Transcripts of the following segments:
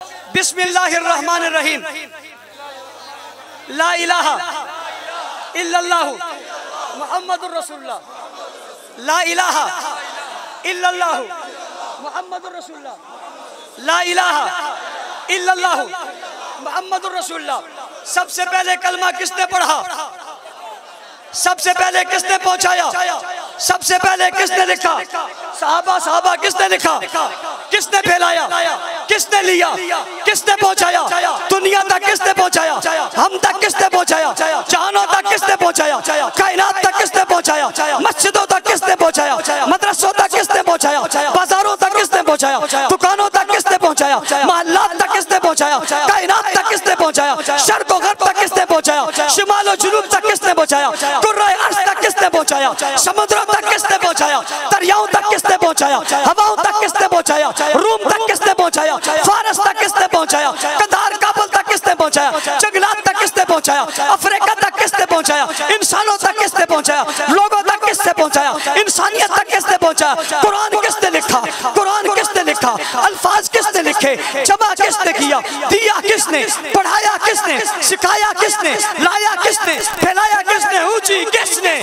बिस्मिल्लाहिर्रहमानिर्रहीम। ला इलाहा इल्लल्लाहु मुहम्मदुर रसूलुल्लाह। ला इलाहा इल्लल्लाहु मुहम्मदुर रसूलुल्लाह। ला इलाहा इल्लल्लाहु मुहम्मदुर रसूलुल्लाह। सबसे पहले कलमा किसने पढ़ा? सबसे पहले किसने पहुंचाया? सबसे पहले किसने लिखा? सहाबा किसने लिखा? किसने फैलाया? किसने लिया? किसने पहुंचाया? दुनिया तक किसने पहुंचाया? हम तक किसने पहुंचाया? जहानों तक किसने पहुंचाया? कायनात तक किसने पहुंचाया? मस्जिदों तक किसने पहुंचाया? मदरसों तक किसने पहुंचाया? बाजारों तक किसने पहुंचाया? दुकानों तक किसने पहुंचाया? मोहल्लात तक किसने पहुंचाया? कायनात तक किसने पहुंचाया? शर्क़ व ग़र्ब तक किसने पहुंचाया? शिमाल व जुनूब तक किसने पहुंचाया? कुर्रा अर्श तक किसने पहुंचाया? समुद्रों तक किसने पहुंचाया? दरियाओं तक किसने पहुंचाया? हवाओं तक किसने पहुंचाया? रूम तक किसने पहुंचाया? फारस तक किसने पहुंचाया? कंधार काबुल तक किसने पहुंचाया? जंगलात तक किसने पहुंचाया? अफ्रीका तक किसने पहुंचाया? इंसानों तक किसने पहुंचाया? लोगों तक किसने पहुंचाया? इंसानियत तक किसने पहुंचाया? कुरान किसने लिखा? कुरान किसने लिखा? अल्फाज किसने लिखे? जमा किसने किया? दिया किसने? पढ़ाया किसने? सिखाया किसने? लाया किसने? फैलाया किसने? ऊंची किसने?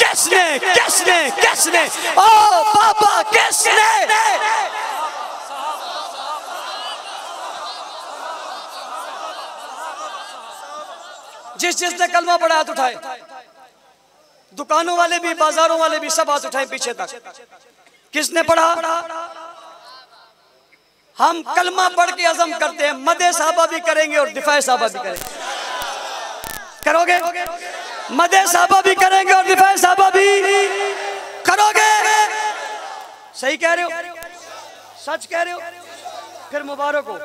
किसने? किसने? किसने? ओ बाबा किसने? जिसने कलमा पढ़ा हाथ उठाए। दुकानों वाले भी, बाजारों वाले भी, सब हाथ उठाए पीछे तक। किसने पढ़ा? हम कलमा पढ़ के अज़म करते हैं, मदे साहबा भी करेंगे और दिफाए साहबा भी करेंगे। करोगे? मदे साहबा भी करेंगे और दिफाए साहबा भी करोगे। सही कह रहे हो? सच कह रहे हो? फिर मुबारक हो,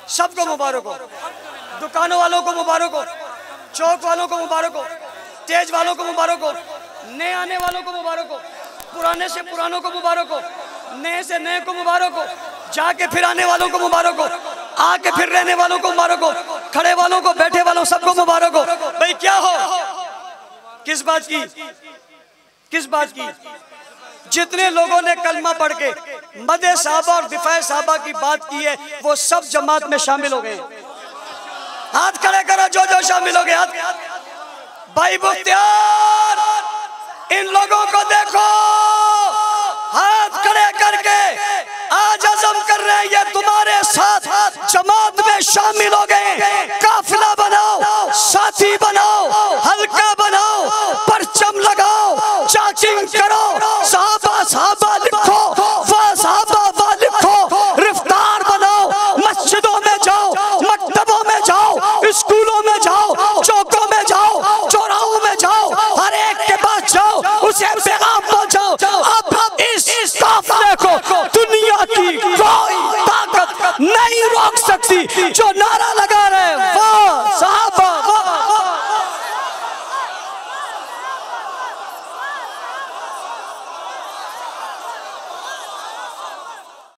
सबको मुबारक हो। दुकानों वालों को मुबारक हो, चौक वालों को मुबारक हो, तेज वालों को मुबारक हो, नए आने वालों को मुबारक हो, पुराने से पुरानों को मुबारक हो, नए से नए को मुबारक हो, जाके फिर आने वालों को मुबारक हो, आके फिर रहने वालों को मुबारक हो, खड़े वालों को, बैठे वालों सबको मुबारक हो। भाई क्या हो? किस बात की? किस बात की? जितने लोगों ने कलमा पढ़ के मदे साहबा और दिफाए साहबा की बात की है, वो सब जमात में शामिल हो गए। हाथ खड़े करो जो जो शामिल हो गए। हाथ। भाई मुख्तियार, इन लोगों को देखो, हाथ खड़े करके आज अज़म कर रहे हैं ये तुम्हारे साथ जमात में शामिल हो गए। काफिला बनाओ, साथी बनाओ, हल्का बनाओ, परचम लगाओ, चाचिंग करो, साहबा साहबा लिखो, वाह साहबा वाह लिखो, रिफ्तार बनाओ, मस्जिदों में जाओ, मकतबों में जाओ, स्कूलों में जाओ, चौकों में जाओ, चौराहों में जाओ, हर एक के पास जाओ, उसे पैगाम पहुंचाओ। अब इस काफिले को दुनिया की कोई ताकत नहीं रोक सकती। जो नारा